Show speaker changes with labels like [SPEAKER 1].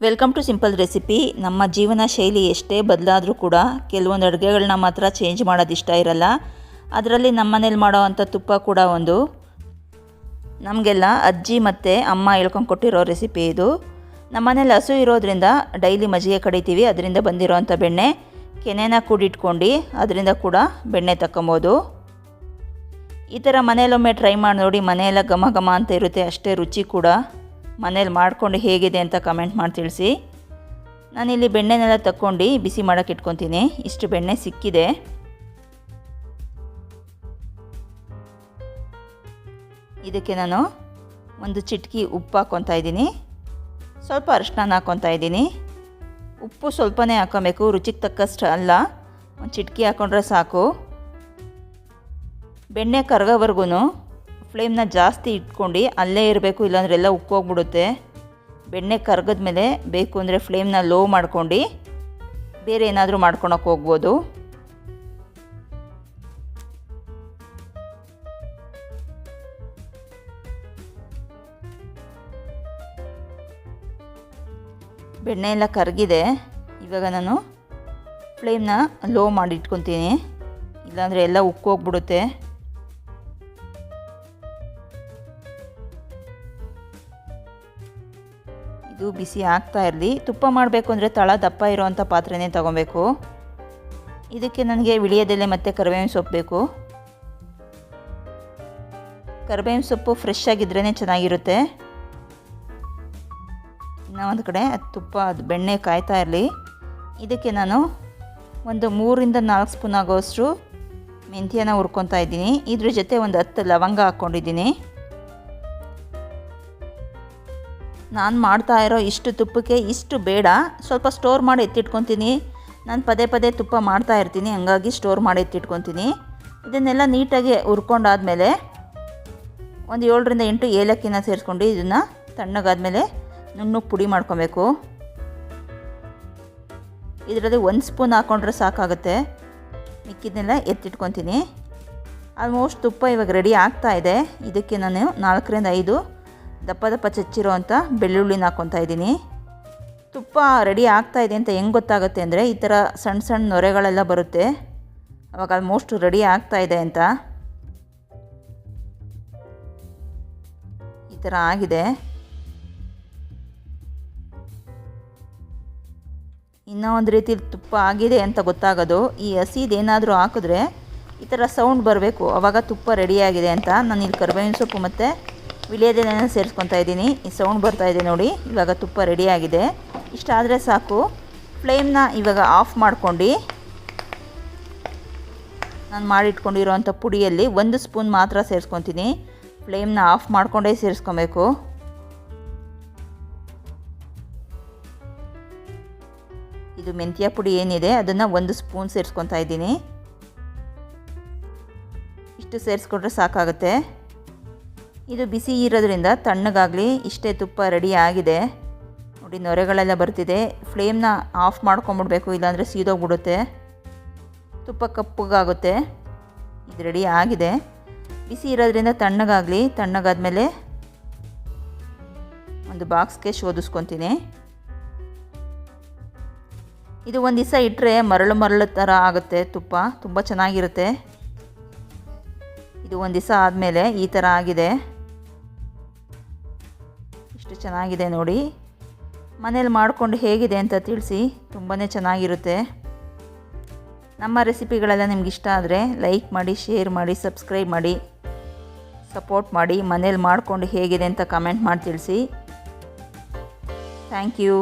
[SPEAKER 1] Welcome to simple recipe. ನಮ್ಮ ಜೀವನ ಶೈಲಿ ಎಷ್ಟೇ ಬದಲಾದರೂ ಕೂಡ ಕೆಲವೊಂದು ಅಡುಗೆಗಳನ್ನ ಮಾತ್ರ ಚೇಂಜ್ ಮಾಡೋದು ಇಷ್ಟ ಇರಲ್ಲ. ಅದರಲ್ಲಿ ನಮ್ಮ ಮನೇಲಿ ಮಾಡೋ ಅಂಥ ತುಪ್ಪ ಕೂಡ ಒಂದು. ನಮಗೆಲ್ಲ ಅಜ್ಜಿ ಮತ್ತು ಅಮ್ಮ ಹೇಳ್ಕೊಂಡು ಕೊಟ್ಟಿರೋ ರೆಸಿಪಿ ಇದು. ನಮ್ಮ ಮನೇಲಿ ಹಸು ಇರೋದ್ರಿಂದ ಡೈಲಿ ಮಜ್ಜಿಗೆ ಕಡಿತೀವಿ. ಅದರಿಂದ ಬಂದಿರೋವಂಥ ಬೆಣ್ಣೆ ಕೆನೆನ ಕೂಡಿಟ್ಕೊಂಡು ಅದರಿಂದ ಕೂಡ ಬೆಣ್ಣೆ ತಗೊಬೋದು. ಈ ಥರ ಮನೇಲೊಮ್ಮೆ ಟ್ರೈ ಮಾಡಿ ನೋಡಿ. ಮನೆಯೆಲ್ಲ ಘಮ ಘಮ ಅಂತ ಇರುತ್ತೆ, ಅಷ್ಟೇ ರುಚಿ ಕೂಡ. ಮನೇಲಿ ಮಾಡ್ಕೊಂಡು ಹೇಗಿದೆ ಅಂತ ಕಮೆಂಟ್ ಮಾಡಿ ತಿಳಿಸಿ. ನಾನಿಲ್ಲಿ ಬೆಣ್ಣೆನೆಲ್ಲ ತಕ್ಕೊಂಡು ಬಿಸಿ ಮಾಡೋಕ್ಕೆ ಇಟ್ಕೊತೀನಿ. ಇಷ್ಟು ಬೆಣ್ಣೆ ಸಿಕ್ಕಿದೆ. ಇದಕ್ಕೆ ನಾನು ಒಂದು ಚಿಟಕಿ ಉಪ್ಪು ಹಾಕ್ಕೊತಾ ಇದ್ದೀನಿ. ಸ್ವಲ್ಪ ಅರಿಶಿನ ಹಾಕ್ಕೊತಾ ಇದ್ದೀನಿ. ಉಪ್ಪು ಸ್ವಲ್ಪನೇ ಹಾಕ್ಕೊಬೇಕು, ರುಚಿಗೆ ತಕ್ಕಷ್ಟು ಅಲ್ಲ. ಒಂದು ಚಿಟಕಿ ಹಾಕ್ಕೊಂಡ್ರೆ ಸಾಕು. ಬೆಣ್ಣೆ ಕರಗೋವರೆಗೂ ಫ್ಲೇಮ್ನ ಜಾಸ್ತಿ ಇಟ್ಕೊಂಡು ಅಲ್ಲೇ ಇರಬೇಕು, ಇಲ್ಲಾಂದರೆ ಎಲ್ಲ ಉಕ್ಕೋಗ್ಬಿಡುತ್ತೆ. ಬೆಣ್ಣೆ ಕರಗದ ಮೇಲೆ ಬೇಕು ಅಂದರೆ ಫ್ಲೇಮ್ನ ಲೋ ಮಾಡ್ಕೊಂಡು ಬೇರೆ ಏನಾದರೂ ಮಾಡ್ಕೊಳಕ್ಕೆ ಹೋಗ್ಬೋದು. ಬೆಣ್ಣೆ ಎಲ್ಲ ಕರಗಿದೆ. ಇವಾಗ ನಾನು ಫ್ಲೇಮ್ನ ಲೋ ಮಾಡಿ ಇಟ್ಕೊತೀನಿ, ಇಲ್ಲಾಂದರೆ ಎಲ್ಲ ಉಕ್ಕೋಗ್ಬಿಡುತ್ತೆ. ಇದು ಬಿಸಿ ಆಗ್ತಾ ಇರಲಿ. ತುಪ್ಪ ಮಾಡಬೇಕು ಅಂದರೆ ತಳ ದಪ್ಪ ಇರೋವಂಥ ಪಾತ್ರೆನೇ ತೊಗೊಬೇಕು. ಇದಕ್ಕೆ ನನಗೆ ವಿಳಿಯೋದೆಲೆ ಮತ್ತು ಕರಿಬೇವಿನ ಸೊಪ್ಪು ಬೇಕು. ಕರಿಬೇವಿನ ಸೊಪ್ಪು ಫ್ರೆಶ್ ಆಗಿದ್ರೇ ಚೆನ್ನಾಗಿರುತ್ತೆ. ಇನ್ನು ಒಂದು ಕಡೆ ತುಪ್ಪ ಬೆಣ್ಣೆ ಕಾಯ್ತಾ ಇರಲಿ. ಇದಕ್ಕೆ ನಾನು ಒಂದು 3 ರಿಂದ 4 ಸ್ಪೂನ್ ಆಗೋಷ್ಟು ಮೆಂತ್ಯನ ಹುರ್ಕೊತಾ ಇದ್ದೀನಿ. ಇದ್ರ ಜೊತೆ ಒಂದು 10 ಲವಂಗ ಹಾಕ್ಕೊಂಡಿದ್ದೀನಿ. ನಾನು ಮಾಡ್ತಾ ಇರೋ ಇಷ್ಟು ತುಪ್ಪಕ್ಕೆ ಇಷ್ಟು ಬೇಡ, ಸ್ವಲ್ಪ ಸ್ಟೋರ್ ಮಾಡಿ ಎತ್ತಿಟ್ಕೊತೀನಿ. ನಾನು ಪದೇ ಪದೇ ತುಪ್ಪ ಮಾಡ್ತಾ ಇರ್ತೀನಿ, ಹಂಗಾಗಿ ಸ್ಟೋರ್ ಮಾಡಿ ಎತ್ತಿಟ್ಕೊತೀನಿ. ಇದನ್ನೆಲ್ಲ ನೀಟಾಗಿ ಹುರ್ಕೊಂಡಾದ್ಮೇಲೆ ಒಂದು 7 ರಿಂದ 8 ಏಲಕ್ಕಿನ ಸೇರಿಸ್ಕೊಂಡು ಇದನ್ನು ತಣ್ಣಗಾದ್ಮೇಲೆ ನುಣ್ಣಗೆ ಪುಡಿ ಮಾಡ್ಕೊಬೇಕು. ಇದರಲ್ಲಿ 1 ಸ್ಪೂನ್ ಹಾಕ್ಕೊಂಡ್ರೆ ಸಾಕಾಗುತ್ತೆ. ಮಿಕ್ಕಿದನ್ನೆಲ್ಲ ಎತ್ತಿಟ್ಕೊತೀನಿ. ಆಲ್ಮೋಸ್ಟ್ ತುಪ್ಪ ಇವಾಗ ರೆಡಿ ಆಗ್ತಾ ಇದೆ. ಇದಕ್ಕೆ ನಾನು 4 ರಿಂದ 5 ದಪ್ಪ ದಪ್ಪ ಚಚ್ಚಿರೋ ಅಂಥ ಬೆಳ್ಳುಳ್ಳಿನ ಹಾಕ್ಕೊತಾ ಇದ್ದೀನಿ. ತುಪ್ಪ ರೆಡಿ ಆಗ್ತಾ ಇದೆ ಅಂತ ಹೆಂಗೆ ಗೊತ್ತಾಗುತ್ತೆ ಅಂದರೆ ಈ ಥರ ಸಣ್ಣ ಸಣ್ಣ ನೊರೆಗಳೆಲ್ಲ ಬರುತ್ತೆ, ಅವಾಗ ಆಲ್ಮೋಸ್ಟ್ ರೆಡಿ ಆಗ್ತಾ ಇದೆ ಅಂತ. ಈ ಥರ ಆಗಿದೆ. ಇನ್ನೂ ಒಂದು ರೀತಿ ತುಪ್ಪ ಆಗಿದೆ ಅಂತ ಗೊತ್ತಾಗೋದು ಈ ಹಸಿದೇನಾದರೂ ಹಾಕಿದ್ರೆ ಈ ಥರ ಸೌಂಡ್ ಬರಬೇಕು, ಆವಾಗ ತುಪ್ಪ ರೆಡಿಯಾಗಿದೆ ಅಂತ. ನಾನು ಇಲ್ಲಿ ಕರಿಬೇವಿನ ಸೊಪ್ಪು ಮತ್ತು ವಿಳ್ಯದೆಲೆನ ಸೇರಿಸ್ಕೊತಾ ಇದ್ದೀನಿ. ಈ ಸೌಂಡ್ ಬರ್ತಾ ಇದೆ ನೋಡಿ, ಇವಾಗ ತುಪ್ಪ ರೆಡಿಯಾಗಿದೆ. ಇಷ್ಟಾದರೆ ಸಾಕು. ಫ್ಲೇಮ್ನ ಇವಾಗ ಆಫ್ ಮಾಡ್ಕೊಂಡು ನಾನು ಮಾಡಿಟ್ಕೊಂಡಿರೋವಂಥ ಪುಡಿಯಲ್ಲಿ 1 ಸ್ಪೂನ್ ಮಾತ್ರ ಸೇರಿಸ್ಕೊತೀನಿ. ಫ್ಲೇಮ್ನ ಆಫ್ ಮಾಡಿಕೊಂಡೇ ಸೇರಿಸ್ಕೊಬೇಕು. ಇದು ಮೆಂತ್ಯ ಪುಡಿ ಏನಿದೆ ಅದನ್ನು 1 ಸ್ಪೂನ್ ಸೇರಿಸ್ಕೊತಾ ಇದ್ದೀನಿ. ಇಷ್ಟು ಸೇರಿಸ್ಕೊಂಡ್ರೆ ಸಾಕಾಗುತ್ತೆ. ಇದು ಬಿಸಿ ಇರೋದ್ರಿಂದ ತಣ್ಣಗಾಗಲಿ. ಇಷ್ಟೇ ತುಪ್ಪ ರೆಡಿ ಆಗಿದೆ ನೋಡಿ, ನೊರೆಗಳೆಲ್ಲ ಬರ್ತಿದೆ. ಫ್ಲೇಮ್ನ ಆಫ್ ಮಾಡ್ಕೊಂಬಿಡ್ಬೇಕು, ಇಲ್ಲಾಂದರೆ ಸೀದೋಗ್ಬಿಡುತ್ತೆ, ತುಪ್ಪ ಕಪ್ಪಗಾಗುತ್ತೆ. ಇದು ರೆಡಿ ಆಗಿದೆ. ಬಿಸಿ ಇರೋದ್ರಿಂದ ತಣ್ಣಗಾಗಲಿ. ತಣ್ಣಗಾದ್ಮೇಲೆ ಒಂದು ಬಾಕ್ಸ್ಗೆ ಶೋಧಿಸ್ಕೊತೀನಿ. ಇದು ಒಂದು ದಿವಸ ಇಟ್ಟರೆ ಮರಳು ಮರಳು ಥರ ಆಗುತ್ತೆ ತುಪ್ಪ, ತುಂಬ ಚೆನ್ನಾಗಿರುತ್ತೆ. ಇದು ಒಂದು ದಿವಸ ಆದಮೇಲೆ ಈ ಥರ ಆಗಿದೆ. ಇಷ್ಟು ಚೆನ್ನಾಗಿದೆ ನೋಡಿ. ಮನೇಲಿ ಮಾಡಿಕೊಂಡು ಹೇಗಿದೆ ಅಂತ ತಿಳಿಸಿ, ತುಂಬಾ ಚೆನ್ನಾಗಿರುತ್ತೆ. ನಮ್ಮ ರೆಸಿಪಿಗಳೆಲ್ಲ ನಿಮ್ಗೆ ಇಷ್ಟ ಆದರೆ ಲೈಕ್ ಮಾಡಿ, ಶೇರ್ ಮಾಡಿ, ಸಬ್ಸ್ಕ್ರೈಬ್ ಮಾಡಿ, ಸಪೋರ್ಟ್ ಮಾಡಿ. ಮನೇಲಿ ಮಾಡಿಕೊಂಡು ಹೇಗಿದೆ ಅಂತ ಕಮೆಂಟ್ ಮಾಡಿ ತಿಳಿಸಿ. Thank you.